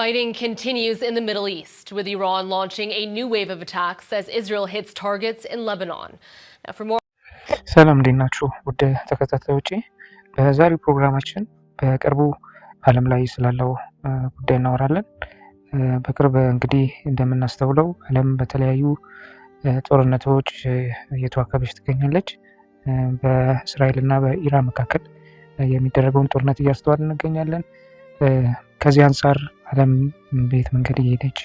Fighting continues in the Middle East, with Iran launching a new wave of attacks as Israel hits targets in Lebanon. Now, for more ሰላም እንዴት ናችሁ? ውድ ተከታታዮቼ በዛሬው ፕሮግራማችን በቅርቡ ዓለም ላይ ስላለው ጉዳይ እናወራለን። በቅርብ እንግዲህ እንደምናስተውለው ዓለም በተለያዩ ጦርነቶች እየተዋከበች ትገኛለች። በእስራኤል እና በኢራን መካከል የሚደረገውን ጦርነት እያስተዋልን እንገኛለን። ከዚህ አንጻር ዓለም በየት መንገድ እየሄደች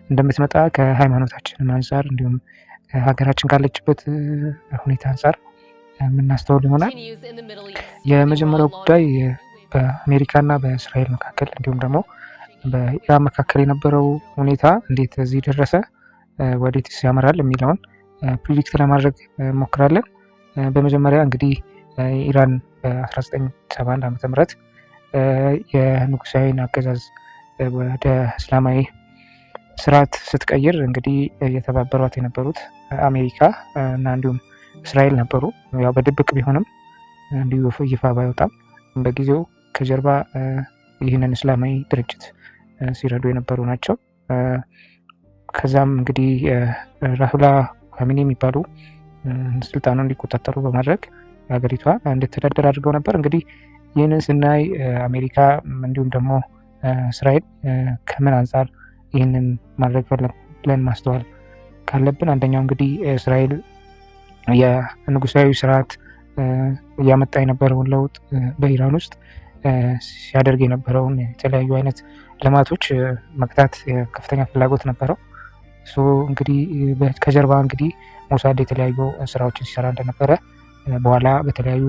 እንደምትመጣ ከሃይማኖታችን አንጻር እንዲሁም ሀገራችን ካለችበት ሁኔታ አንጻር የምናስተውል ይሆናል። የመጀመሪያው ጉዳይ በአሜሪካና በእስራኤል መካከል እንዲሁም ደግሞ በኢራን መካከል የነበረው ሁኔታ እንዴት እዚህ ደረሰ፣ ወዴትስ ያመራል የሚለውን ፕሪዲክት ለማድረግ ሞክራለን። በመጀመሪያ እንግዲህ ኢራን በ1971 ዓ.ም የንጉሳዊን አገዛዝ ወደ እስላማዊ ስርዓት ስትቀይር እንግዲህ የተባበሯት የነበሩት አሜሪካ እና እንዲሁም እስራኤል ነበሩ። ያው በድብቅ ቢሆንም እንዲሁ ይፋ ባይወጣም በጊዜው ከጀርባ ይህንን እስላማዊ ድርጅት ሲረዱ የነበሩ ናቸው። ከዛም እንግዲህ ራሁላ ካሚኒ የሚባሉ ስልጣኑን እንዲቆጣጠሩ በማድረግ ሀገሪቷ እንድትተዳደር አድርገው ነበር። እንግዲህ ይህንን ስናይ አሜሪካ እንዲሁም ደግሞ እስራኤል ከምን አንጻር ይህንን ማድረግ ብለን ማስተዋል ካለብን፣ አንደኛው እንግዲህ እስራኤል የንጉሳዊ ስርዓት እያመጣ የነበረውን ለውጥ በኢራን ውስጥ ሲያደርግ የነበረውን የተለያዩ አይነት ልማቶች መግታት ከፍተኛ ፍላጎት ነበረው። እንግዲህ ከጀርባ እንግዲህ ሞሳድ የተለያዩ ስራዎችን ሲሰራ እንደነበረ በኋላ በተለያዩ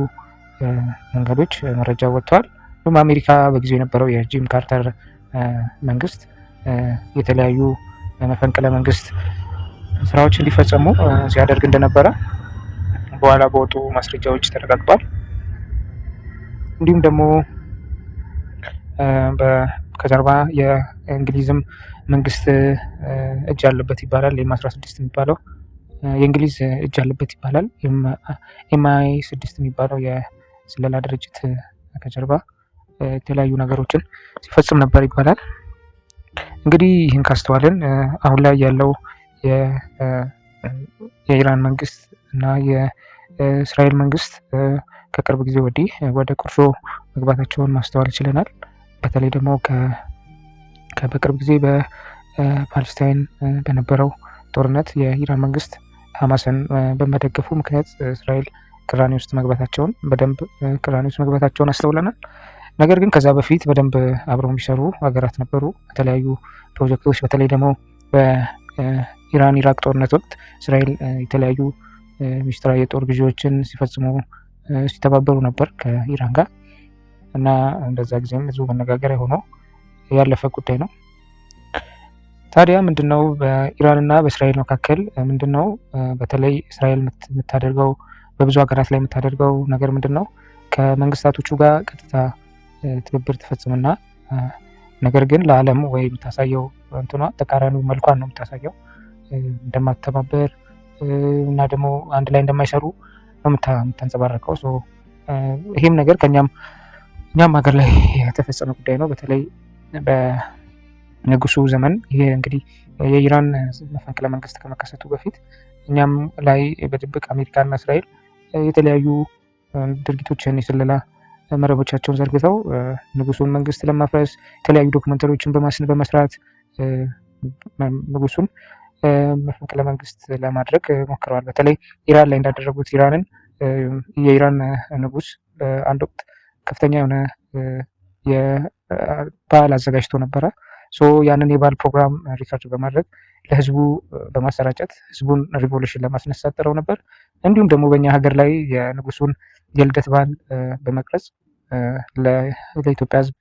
መንገዶች መረጃ ወጥቷል። አሜሪካ በጊዜው የነበረው የጂም ካርተር መንግስት የተለያዩ መፈንቅለ መንግስት ስራዎች እንዲፈጸሙ ሲያደርግ እንደነበረ በኋላ በወጡ ማስረጃዎች ተረጋግጧል። እንዲሁም ደግሞ ከጀርባ የእንግሊዝም መንግስት እጅ አለበት ይባላል። ኤም16 የሚባለው የእንግሊዝ እጅ አለበት ይባላል። MI6 የሚባለው የስለላ ድርጅት ከጀርባ የተለያዩ ነገሮችን ሲፈጽም ነበር ይባላል። እንግዲህ ይህን ካስተዋልን አሁን ላይ ያለው የኢራን መንግስት እና የእስራኤል መንግስት ከቅርብ ጊዜ ወዲህ ወደ ቁርሾ መግባታቸውን ማስተዋል ችለናል። በተለይ ደግሞ በቅርብ ጊዜ በፓለስታይን በነበረው ጦርነት የኢራን መንግስት ሐማስን በመደገፉ ምክንያት እስራኤል ቅራኔ ውስጥ መግባታቸውን አስተውለናል። ነገር ግን ከዛ በፊት በደንብ አብረው የሚሰሩ ሀገራት ነበሩ በተለያዩ ፕሮጀክቶች። በተለይ ደግሞ በኢራን ኢራቅ ጦርነት ወቅት እስራኤል የተለያዩ ሚስጥራዊ የጦር ግዢዎችን ሲተባበሩ ነበር ከኢራን ጋር እና እንደዛ ጊዜም ብዙ መነጋገሪያ ሆኖ ያለፈ ጉዳይ ነው። ታዲያ ምንድነው በኢራን እና በእስራኤል መካከል ምንድነው በተለይ እስራኤል የምታደርገው በብዙ ሀገራት ላይ የምታደርገው ነገር ምንድነው? ከመንግስታቶቹ ጋር ቀጥታ ትብብር ትፈጽምና ነገር ግን ለዓለም ወይ የምታሳየው እንትኗ ተቃራኒው መልኳን ነው የምታሳየው። እንደማትተባበር እና ደግሞ አንድ ላይ እንደማይሰሩ ነው የምታንጸባረቀው። ይህም ነገር እኛም ሀገር ላይ የተፈጸመ ጉዳይ ነው። በተለይ በንጉሱ ዘመን ይሄ እንግዲህ የኢራን መፈንቅለ መንግስት ከመከሰቱ በፊት እኛም ላይ በድብቅ አሜሪካና እስራኤል የተለያዩ ድርጊቶችን የስለላ መረቦቻቸውን ዘርግተው ንጉሱን መንግስት ለማፍረስ የተለያዩ ዶክመንተሪዎችን በመስራት ንጉሱን መፈንቅለ መንግስት ለማድረግ ሞክረዋል። በተለይ ኢራን ላይ እንዳደረጉት የኢራን ንጉስ በአንድ ወቅት ከፍተኛ የሆነ የበዓል አዘጋጅቶ ነበረ። ያንን የበዓል ፕሮግራም ሪከርድ በማድረግ ለህዝቡ በማሰራጨት ህዝቡን ሪቮሉሽን ለማስነሳት ጥረው ነበር። እንዲሁም ደግሞ በእኛ ሀገር ላይ የንጉሱን የልደት በዓል በመቅረጽ ለኢትዮጵያ ህዝብ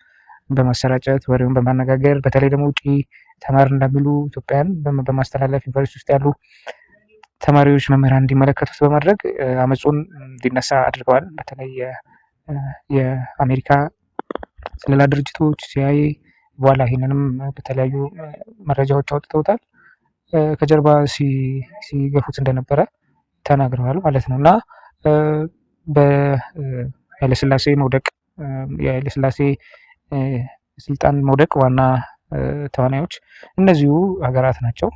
በማሰራጨት ወሬውን በማነጋገር በተለይ ደግሞ ውጪ ተማር እንደሚሉ ኢትዮጵያን በማስተላለፍ ዩኒቨርሲቲ ውስጥ ያሉ ተማሪዎች መምህራን እንዲመለከቱት በማድረግ አመፁን እንዲነሳ አድርገዋል። በተለይ የአሜሪካ ስለላ ድርጅቶች CIA በኋላ ይህንንም በተለያዩ መረጃዎች አውጥተውታል። ከጀርባ ሲገፉት እንደነበረ ተናግረዋል ማለት ነው እና በኃይለስላሴ መውደቅ የኃይለስላሴ ስልጣን መውደቅ ዋና ተዋናዮች እነዚሁ ሀገራት ናቸው።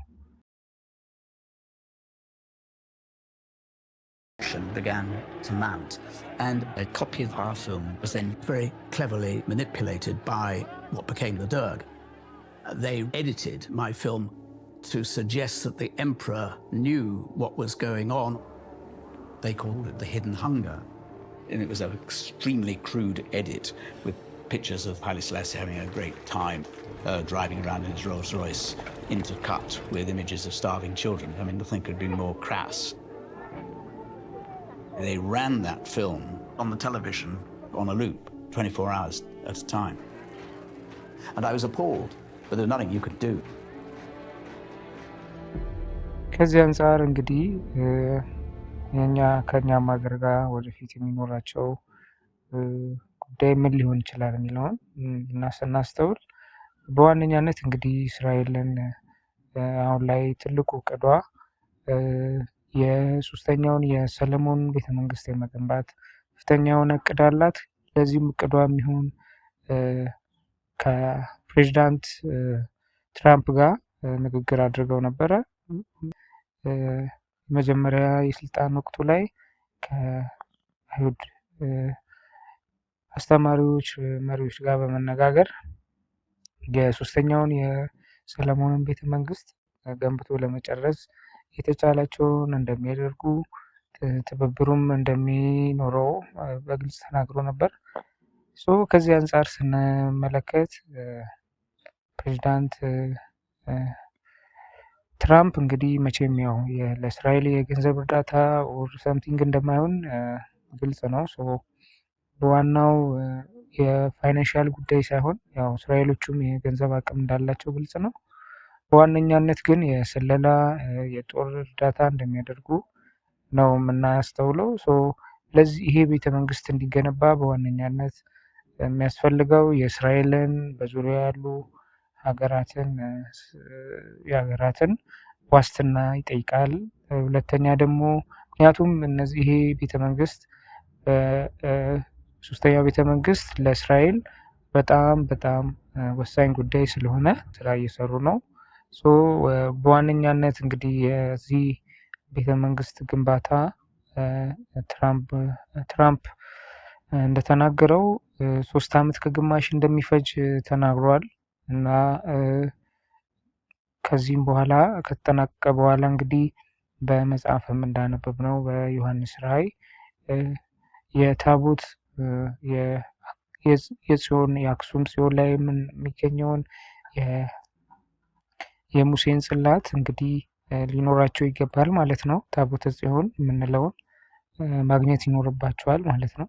began to mount, and a copy of our film was then very cleverly manipulated by what became the Derg. They edited my film to suggest that the emperor knew what was going on. They called it the hidden hunger, and it was an extremely crude edit with pictures of Haile Selassie having a great time driving around in his Rolls Royce, intercut with images of starving children. I mean, nothing could be more crass. They ran that film on the television on a loop, 24 hours at a time. And I was appalled, but there's nothing you could do. ከዚህ አንጻር እንግዲህ ከኛም ሀገር ጋር ወደፊት የሚኖራቸው ጉዳይ ምን ሊሆን ይችላል የሚለውን ስናስተውል በዋነኛነት እንግዲህ እስራኤልን አሁን ላይ ትልቁ እቅዷ የሶስተኛውን የሰለሞን ቤተመንግስት የመገንባት ከፍተኛ የሆነ እቅድ አላት። ለዚህም እቅዷ የሚሆን ከፕሬዚዳንት ትራምፕ ጋር ንግግር አድርገው ነበረ። መጀመሪያ የስልጣን ወቅቱ ላይ ከአይሁድ አስተማሪዎች መሪዎች ጋር በመነጋገር የሶስተኛውን የሰለሞንን ቤተመንግስት ገንብቶ ለመጨረስ የተቻላቸውን እንደሚያደርጉ ትብብሩም እንደሚኖረው በግልጽ ተናግሮ ነበር። ከዚህ አንጻር ስንመለከት ፕሬዚዳንት ትራምፕ እንግዲህ መቼም ያው ለእስራኤል የገንዘብ እርዳታ ኦር ሰምቲንግ እንደማይሆን ግልጽ ነው። በዋናው የፋይናንሻል ጉዳይ ሳይሆን ያው እስራኤሎቹም የገንዘብ አቅም እንዳላቸው ግልጽ ነው። በዋነኛነት ግን የስለላ የጦር እርዳታ እንደሚያደርጉ ነው የምናስተውለው። ለዚህ ይሄ ቤተመንግስት እንዲገነባ በዋነኛነት የሚያስፈልገው የእስራኤልን በዙሪያ ያሉ የሀገራትን ዋስትና ይጠይቃል። ሁለተኛ ደግሞ ምክንያቱም ይሄ ቤተመንግስት ሶስተኛው ቤተመንግስት ለእስራኤል በጣም ወሳኝ ጉዳይ ስለሆነ ስራ እየሰሩ ነው። በዋነኛነት እንግዲህ የዚህ ቤተመንግስት ግንባታ ትራምፕ እንደተናገረው 3 ዓመት ከግማሽ እንደሚፈጅ ተናግሯል እና ከዚህም በኋላ ከተጠናቀቀ በኋላ እንግዲህ በመጽሐፍም እንዳነበብነው በዮሐንስ ራእይ የታቦት የጽዮን የአክሱም ጽዮን ላይ የሚገኘውን የሙሴን ጽላት እንግዲህ ሊኖራቸው ይገባል ማለት ነው። ታቦተ ጽዮን የምንለውን ማግኘት ይኖርባቸዋል ማለት ነው።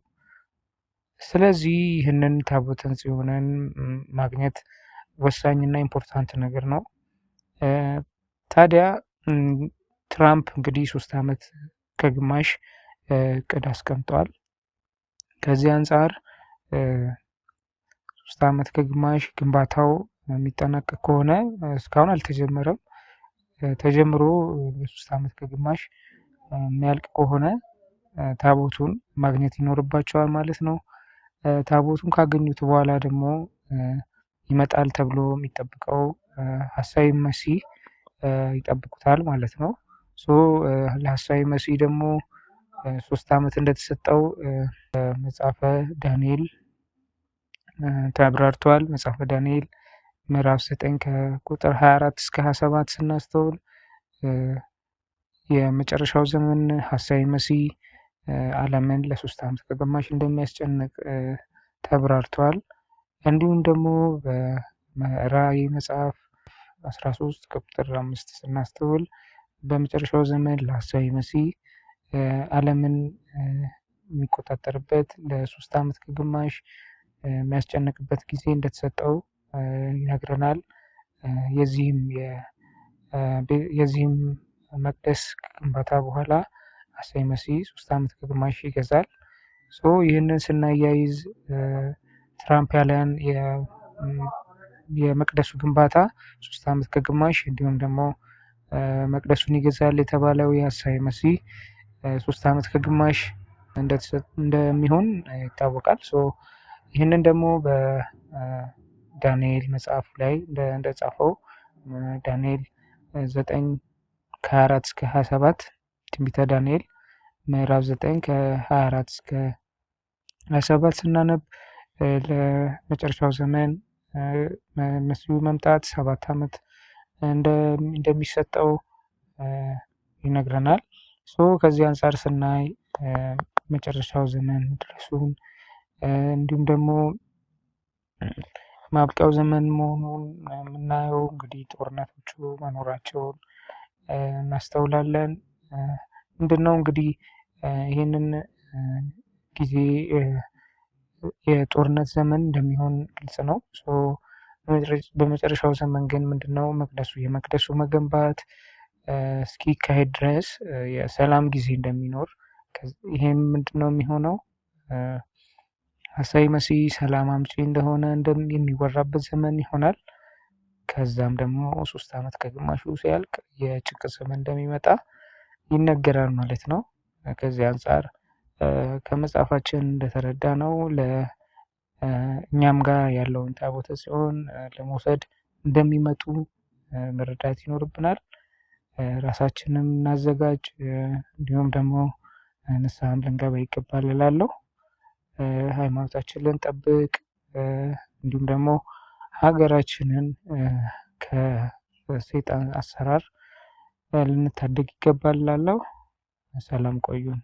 ስለዚህ ይህንን ታቦተ ጽዮንን ማግኘት ወሳኝና ኢምፖርታንት ነገር ነው። ታዲያ ትራምፕ እንግዲህ 3 ዓመት ከግማሽ እቅድ አስቀምጧል። ከዚህ አንጻር 3 ዓመት ከግማሽ ግንባታው የሚጠናቀቅ ከሆነ እስካሁን አልተጀመረም። ተጀምሮ በ3 ዓመት ከግማሽ የሚያልቅ ከሆነ ታቦቱን ማግኘት ይኖርባቸዋል ማለት ነው። ታቦቱን ካገኙት በኋላ ደግሞ ይመጣል ተብሎ የሚጠብቀው ሐሳዊ መሲህ ይጠብቁታል ማለት ነው። ለሐሳዊ መሲህ ደግሞ 3 ዓመት እንደተሰጠው መጽሐፈ ዳንኤል ተብራርቷል። መጽሐፈ ዳንኤል ምዕራፍ 9 ከቁጥር 24 እስከ 27 ስናስተውል የመጨረሻው ዘመን ሐሳዊ መሲህ ዓለምን ለ3 ዓመት ከግማሽ እንደሚያስጨንቅ ተብራርቷል። እንዲሁም ደግሞ በራእይ መጽሐፍ 13 ከቁጥር 5 ስናስተውል በመጨረሻው ዘመን ለሐሳዊ መሲህ ዓለምን የሚቆጣጠርበት ለ3 ዓመት ከግማሽ የሚያስጨንቅበት ጊዜ እንደተሰጠው ይነግረናል። የዚህም መቅደስ ግንባታ በኋላ ሐሳዊ መሲህ 3 ዓመት ከግማሽ ይገዛል። ይህንን ስናያይዝ ትራምፕ ያለን የመቅደሱ ግንባታ 3 ዓመት ከግማሽ እንዲሁም ደግሞ መቅደሱን ይገዛል የተባለው የሐሳዊ መሲህ 3 ዓመት ከግማሽ እንደሚሆን ይታወቃል። ይህንን ደግሞ ዳንኤል መጽሐፉ ላይ እንደጻፈው ዳንኤል 9 ከ24 እስከ 27 ትንቢተ ዳንኤል ምዕራፍ 9 ከ24 እስከ 27 ስናነብ ለመጨረሻው ዘመን መሲሁ መምጣት 7 ዓመት እንደሚሰጠው ይነግረናል። ከዚህ አንጻር ስናይ መጨረሻው ዘመን መድረሱን እንዲሁም ደግሞ ማብቂያው ዘመን መሆኑን የምናየው እንግዲህ ጦርነቶቹ መኖራቸውን እናስተውላለን። ምንድነው እንግዲህ ይህንን ጊዜ የጦርነት ዘመን እንደሚሆን ግልጽ ነው። በመጨረሻው ዘመን ግን ምንድነው የመቅደሱ መገንባት እስኪካሄድ ድረስ የሰላም ጊዜ እንደሚኖር ይሄም ምንድነው የሚሆነው ሐሳዊ መሲህ ሰላም አምጪ እንደሆነ የሚወራበት ዘመን ይሆናል። ከዛም ደግሞ 3 ዓመት ከግማሹ ሲያልቅ የጭንቅ ዘመን እንደሚመጣ ይነገራል ማለት ነው። ከዚህ አንጻር ከመጽሐፋችን እንደተረዳ ነው እኛም ጋር ያለውን ታቦተ ጽዮን ለመውሰድ እንደሚመጡ መረዳት ይኖርብናል። ራሳችንም እናዘጋጅ፣ እንዲሁም ደግሞ ንስሐም ልንገባ ይገባል እላለሁ። ሃይማኖታችንን ልንጠብቅ እንዲሁም ደግሞ ሀገራችንን ከሰይጣን አሰራር ልንታደግ ይገባል እላለሁ። ሰላም ቆዩን።